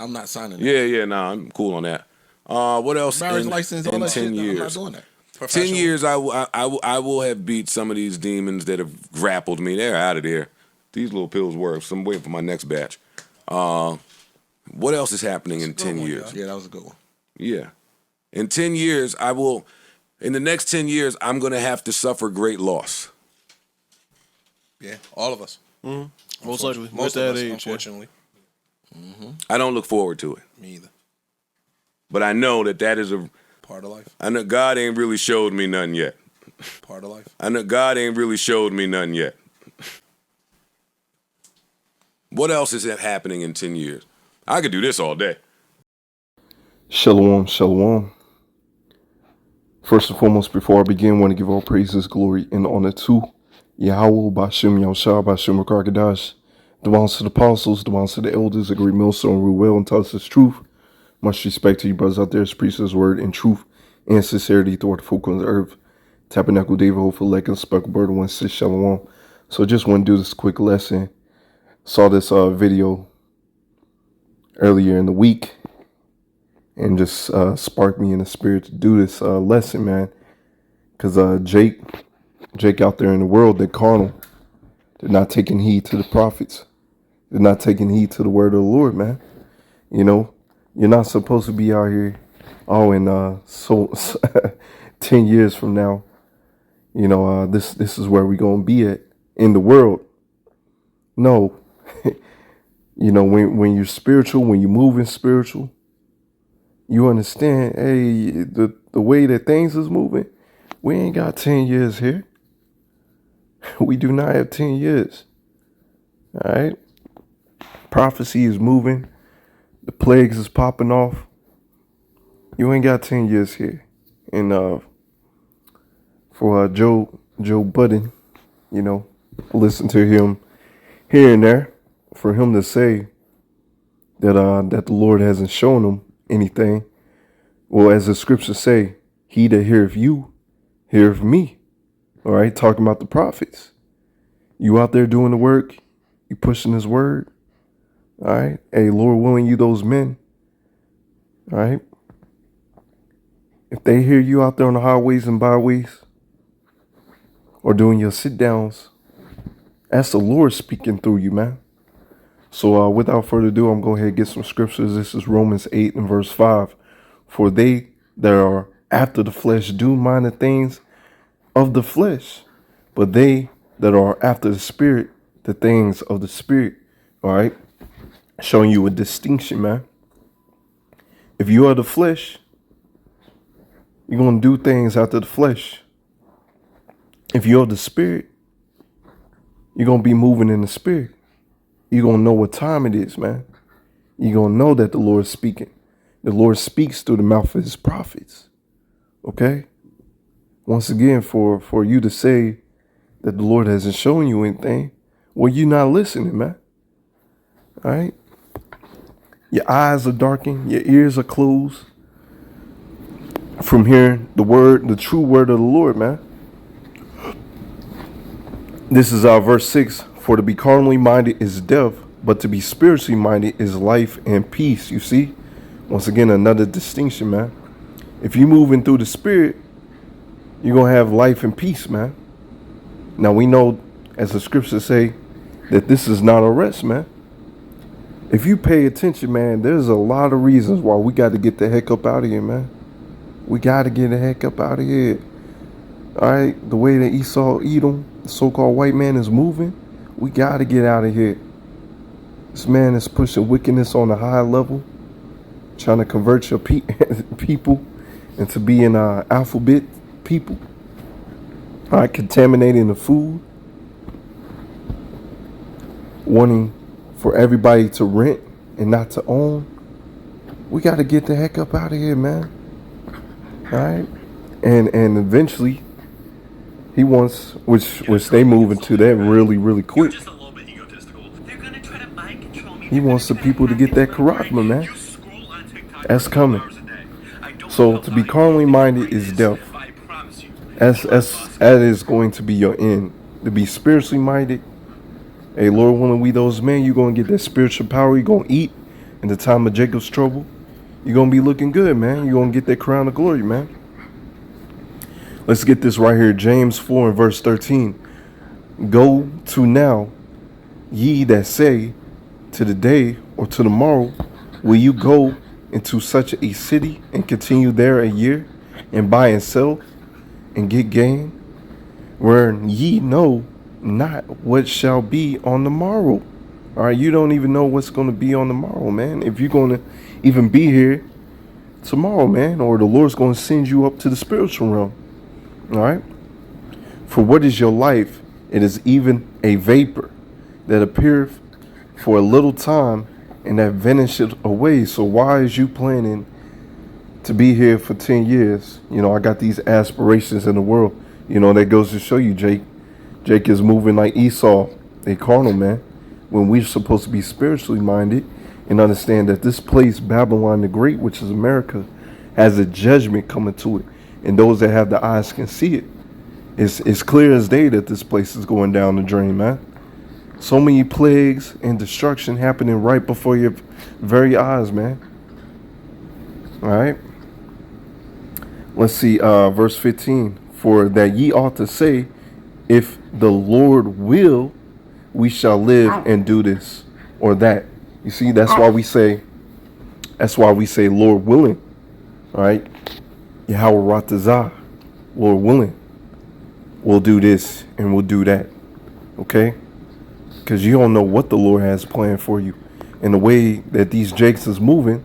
I'm not signing that. Yeah, nah, I'm cool on that. What else? Marriage license, all in that 10 shit. No, I'm not years? doing that. 10 years, I will have beat some of these demons that have grappled me. They're out of there. These little pills work, so I'm waiting for my next batch. What else is happening in 10 years? Yeah, that was a good one. Yeah. In 10 years, in the next 10 years, I'm going to have to suffer great loss. Yeah, all of us. Mm-hmm. Most likely. Most at of that us, age, unfortunately. I don't look forward to it. Me either. But I know that is a part of life. I know God ain't really showed me nothing yet. Part of life. I know God ain't really showed me nothing yet. What else is happening in 10 years? I could do this all day. Shalom, shalom. First and foremost, before I begin, I want to give all praises, glory, and honor to Yahweh, Bashem, Yahushua, Bashem, Rakakadash, the ones to the apostles, the ones to the elders, the great millstone, Ruel, and tell us this truth. Much respect to you brothers out there, preach His word in truth and sincerity throughout the folk on the earth. Tabernacle David, hopeful like and speckled bird, 1-6, shalom. So I just want to do this quick lesson. Saw this video earlier in the week and just sparked me in the spirit to do this lesson, man. Because Jake out there in the world, they're carnal. They're not taking heed to the prophets. They're not taking heed to the word of the Lord, man. You know, you're not supposed to be out here, so 10 years from now, you know, this is where we're going to be at in the world. No, you know, when you're spiritual, when you're moving spiritual, you understand, hey, the way that things is moving, we ain't got 10 years here. We do not have 10 years. All right. Prophecy is moving. The plagues is popping off. You ain't got 10 years here. And for Joe Budden, you know, listen to him here and there, for him to say that the Lord hasn't shown him anything. Well, as the scriptures say, he that heareth you, heareth me. All right, talking about the prophets. You out there doing the work, you pushing His word. All right, hey, Lord willing, you those men. All right, if they hear you out there on the highways and byways, or doing your sit downs, that's the Lord speaking through you, man. So without further ado, I'm going to go ahead and get some scriptures. This is Romans 8 and verse 5. For they that are after the flesh do mind the things of the flesh, but they that are after the spirit, the things of the spirit. All right. Showing you a distinction, man. If you are the flesh, you're going to do things after the flesh. If you're the spirit, you're going to be moving in the spirit. You're going to know what time it is, man. You're going to know that the Lord is speaking. The Lord speaks through the mouth of His prophets. Okay? Once again, for you to say that the Lord hasn't shown you anything, well, you're not listening, man. All right? Your eyes are darkened. Your ears are closed from hearing the true word of the Lord, man. This is our verse 6. For to be carnally minded is death, but to be spiritually minded is life and peace. You see? Once again, another distinction, man. If you're moving through the spirit, you're going to have life and peace, man. Now, we know, as the scriptures say, that this is not a rest, man. If you pay attention, man, there's a lot of reasons why we got to get the heck up out of here, man. We got to get the heck up out of here. All right? The way that Esau, Edom, the so-called white man is moving, we got to get out of here. This man is pushing wickedness on a high level, trying to convert your people into being alphabet people. All right, contaminating the food, wanting for everybody to rent and not to own. We got to get the heck up out of here, man. All right, and eventually, he wants, which they move into that really quick. He wants the people to get that charisma, man. That's coming. So to be carnally minded is death. That is going to be your end. To be spiritually minded, hey, Lord willing, we those men, you're going to get that spiritual power. You're going to eat in the time of Jacob's trouble, you're going to be looking good, man. You're going to get that crown of glory, man. Let's get this right here. James 4 and verse 13. Go to now, ye that say, to the day or to tomorrow, will you go into such a city and continue there a year and buy and sell and get gain, where ye know not what shall be on the morrow? All right, you don't even know what's going to be on the morrow, man. If you're going to even be here tomorrow, man, or the Lord's going to send you up to the spiritual realm. All right. For what is your life? It is even a vapor that appeareth for a little time and that vanisheth away. So why is you planning to be here for 10 years? You know, I got these aspirations in the world. You know, that goes to show you, Jake. Jake is moving like Esau, a carnal man, when we're supposed to be spiritually minded and understand that this place, Babylon the Great, which is America, has a judgment coming to it. And those that have the eyes can see it. It's clear as day that this place is going down the drain, man. So many plagues and destruction happening right before your very eyes, man. All right. Let's see, verse 15. For that ye ought to say, if the Lord will, we shall live and do this or that. You see, that's why we say, Lord willing. All right. Yahweh Ratazah, Lord willing, we'll do this and we'll do that. Okay? Because you don't know what the Lord has planned for you. And the way that these Jakes is moving,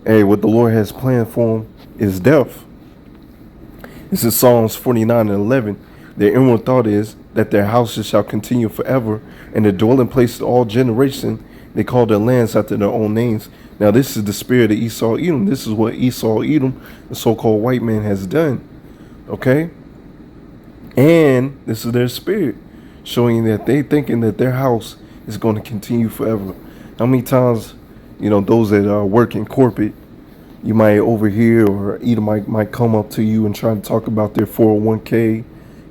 hey, what the Lord has planned for them is death. This is Psalms 49 and 11. Their inward thought is that their houses shall continue forever, and the dwelling place of all generation. They call their lands after their own names. Now, this is the spirit of Esau Edom. This is what Esau Edom, the so-called white man, has done. Okay? And this is their spirit, showing that they thinking that their house is going to continue forever. How many times, you know, those that work in corporate, you might overhear, or Edom might come up to you and try to talk about their 401k,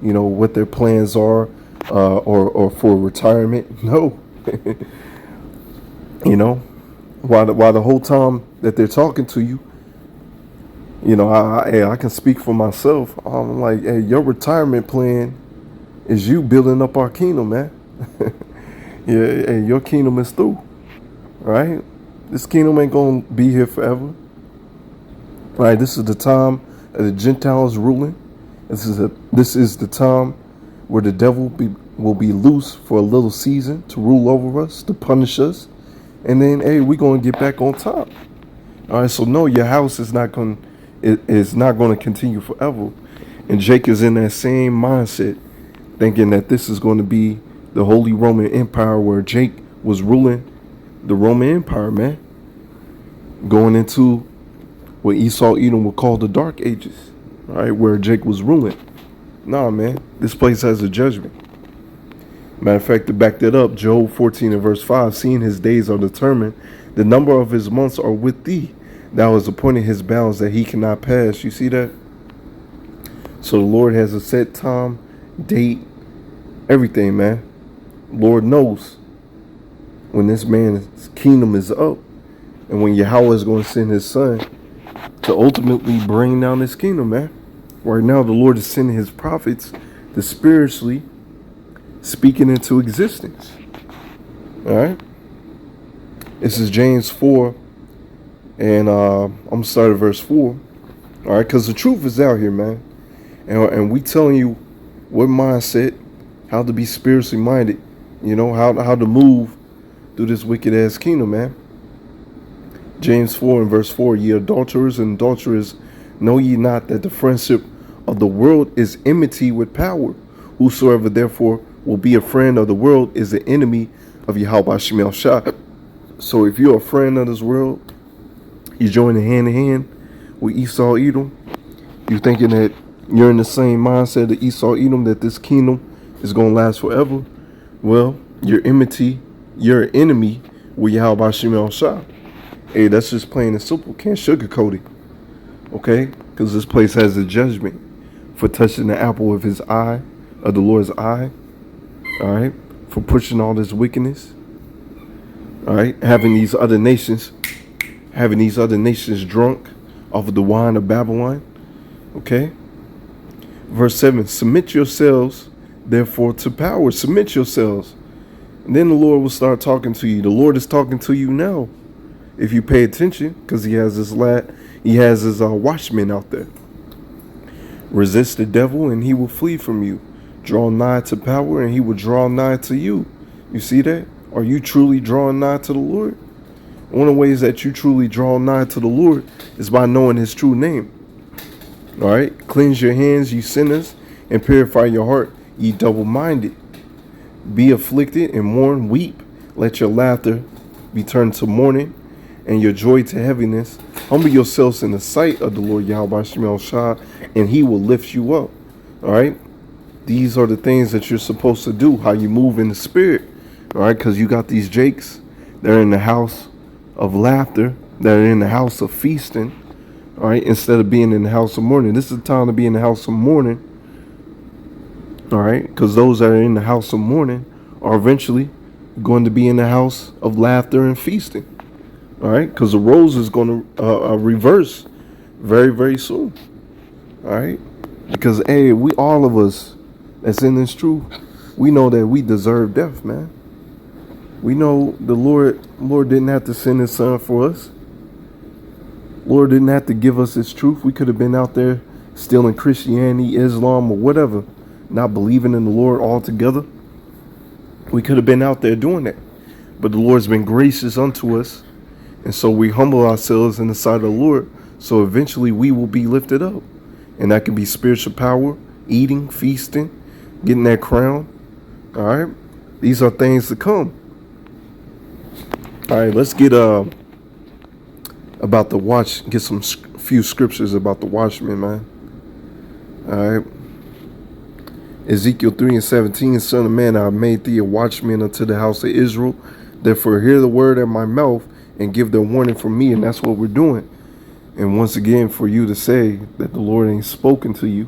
you know, what their plans are, or for retirement. No. You know, while the whole time that they're talking to you, you know, I can speak for myself. I'm like, hey, your retirement plan is you building up our kingdom, man. Yeah, hey, your kingdom is through, right? This kingdom ain't gonna be here forever. Right? This is the time of the Gentiles ruling. This is the time where the devil will be loose for a little season to rule over us, to punish us. And then, hey, we're going to get back on top. All right, so no, your house is not going to continue forever. And Jake is in that same mindset, thinking that this is going to be the Holy Roman Empire, where Jake was ruling the Roman Empire, man. Going into what Esau Edom would call the Dark Ages, right, where Jake was ruling. Nah, man, this place has a judgment. Matter of fact, to back that up, Job 14 and verse 5, seeing his days are determined, the number of his months are with thee. Thou hast appointed his bounds that he cannot pass. You see that? So the Lord has a set time, date, everything, man. Lord knows when this man's kingdom is up, and when Yahweh is going to send his son to ultimately bring down his kingdom, man. Right now, the Lord is sending his prophets to spiritually speaking into existence. All right. This is James 4, and I'm starting at verse 4. All right, because the truth is out here, man, and we telling you what mindset, how to be spiritually minded, you know, how to move through this wicked ass kingdom, man. James 4 and verse 4, ye adulterers and adulterers, know ye not that the friendship of the world is enmity with power? Whosoever therefore will be a friend of the world is the enemy of Yahweh Shemel Shah. So if you're a friend of this world, you're joining hand in hand with Esau Edom, you're thinking that you're in the same mindset of Esau Edom, that this kingdom is going to last forever. Well, you're enmity, you're an enemy with Yahweh Shemel Shah. Hey, that's just plain and simple. Can't sugarcoat it. Okay? Because this place has a judgment for touching the apple of his eye, of the Lord's eye. All right? For pushing all this wickedness. All right, having these other nations drunk off of the wine of Babylon. Okay. Verse 7, submit yourselves, therefore, to power. Submit yourselves. And then the Lord will start talking to you. The Lord is talking to you now. If you pay attention, because he has his watchmen out there. Resist the devil and he will flee from you. Draw nigh to power and he will draw nigh to you. You see that? Are you truly drawing nigh to the Lord? One of the ways that you truly draw nigh to the Lord is by knowing his true name. All right? Cleanse your hands, ye sinners, and purify your heart, ye double-minded. Be afflicted and mourn, weep. Let your laughter be turned to mourning and your joy to heaviness. Humble yourselves in the sight of the Lord Yahweh Shem Shah, and he will lift you up. All right? These are the things that you're supposed to do, how you move in the spirit. All right? Because you got these jakes. They're in the house of laughter. They're in the house of feasting. All right? Instead of being in the house of mourning. This is the time to be in the house of mourning. All right? Because those that are in the house of mourning are eventually going to be in the house of laughter and feasting. All right? Because the roles is going to reverse very, very soon. All right? Because, hey, we all of us that's in this truth, we know that we deserve death, man. We know the Lord didn't have to send his son for us. Lord didn't have to give us his truth. We could have been out there still in Christianity, Islam, or whatever, not believing in the Lord altogether. We could have been out there doing that. But the Lord's been gracious unto us. And so we humble ourselves in the sight of the Lord. So eventually we will be lifted up. And that can be spiritual power, eating, feasting, getting that crown. All right. These are things to come. All right. Let's get about the watch. Get some few scriptures about the watchman, man. All right. Ezekiel 3:17, Son of man, I have made thee a watchman unto the house of Israel. Therefore hear the word at my mouth and give them warning from me. And that's what we're doing. And once again, for you to say that the Lord ain't spoken to you,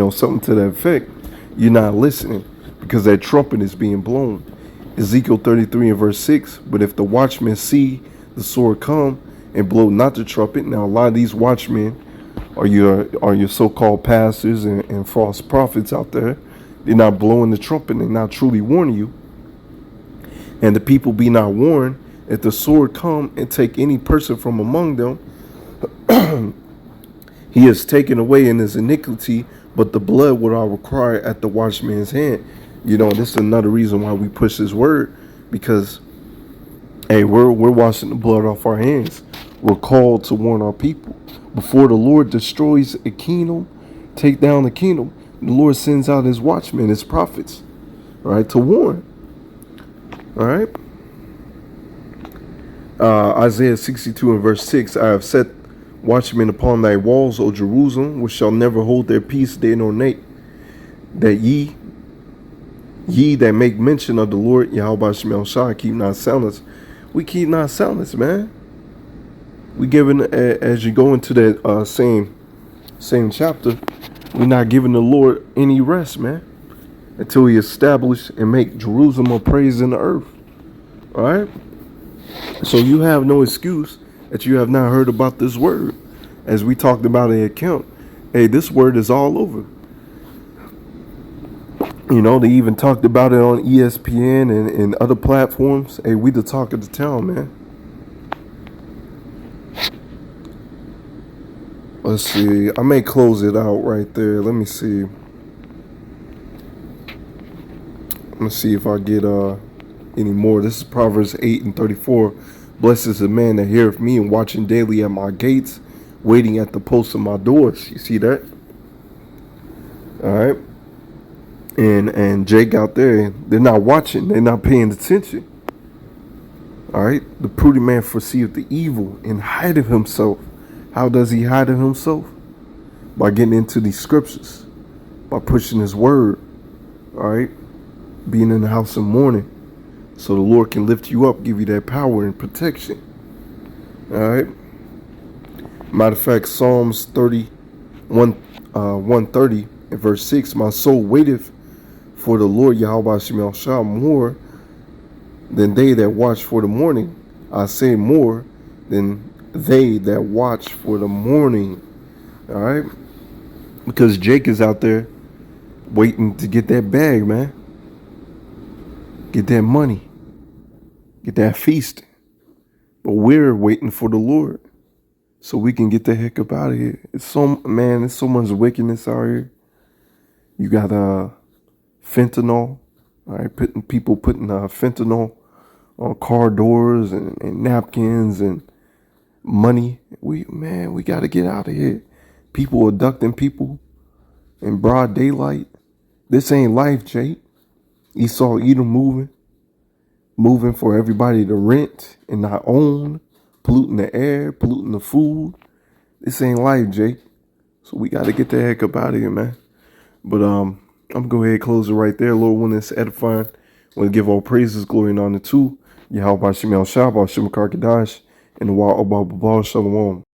something to that effect, you're not listening because that trumpet is being blown. Ezekiel 33 and verse 6, but if the watchmen see the sword come and blow not the trumpet. Now, a lot of these watchmen are your so-called pastors and false prophets out there. They're not blowing the trumpet. They're not truly warning you. And the people be not warned, if the sword come and take any person from among them, he is taken away in his iniquity, but the blood would I require at the watchman's hand. This is another reason why we push this word, because, hey, we're washing the blood off our hands. We're called to warn our people. Before the Lord destroys a kingdom, take down the kingdom, the Lord sends out his watchmen, his prophets, all right, to warn. All right. Isaiah 62 and verse 6, I have set watchmen upon thy walls, O Jerusalem, which shall never hold their peace day nor night, that ye that make mention of the Lord Yahweh Shem Shah keep not silence. We keep not silence, man. We giving, as you go into that same chapter, we're not giving the Lord any rest, man, until he establish and make Jerusalem a praise in the earth. All right. So you have no excuse that you have not heard about this word. As we talked about in the account, hey, this word is all over. They even talked about it on ESPN and other platforms. Hey, we the talk of the town, man. Let's see. I may close it out right there. Let me see. Let's see if I get any more. This is Proverbs 8 and 34. Blessed is the man that heareth me and watching daily at my gates, waiting at the posts of my doors. You see that? All right. And Jake out there, they're not watching. They're not paying attention. All right. The prudent man foreseeth the evil and hideth himself. How does he hide himself? By getting into these scriptures, by pushing his word. All right. Being in the house of mourning. So the Lord can lift you up, give you that power and protection. All right. Matter of fact, Psalms 130 and verse 6, my soul waiteth for the Lord Yahweh Shem Shah more than they that watch for the morning. I say more than they that watch for the morning. All right, because Jake is out there waiting to get that bag, man. Get that money. Get that feast. But we're waiting for the Lord so we can get the heck up out of here. It's so much wickedness out here. You got fentanyl, all right, putting fentanyl on car doors and napkins and money. We got to get out of here. People abducting people in broad daylight. This ain't life, Jake. Esau Edom moving for everybody to rent and not own, polluting the air, polluting the food. This ain't life, Jake. So we got to get the heck up out of here, man. But I'm gonna go ahead and close it right there. Lord, when it's edifying, I want to give all praises, glory, and honor to Yahweh Shem El Shah, Shem Karkadash, and the Wa Abba Shalom.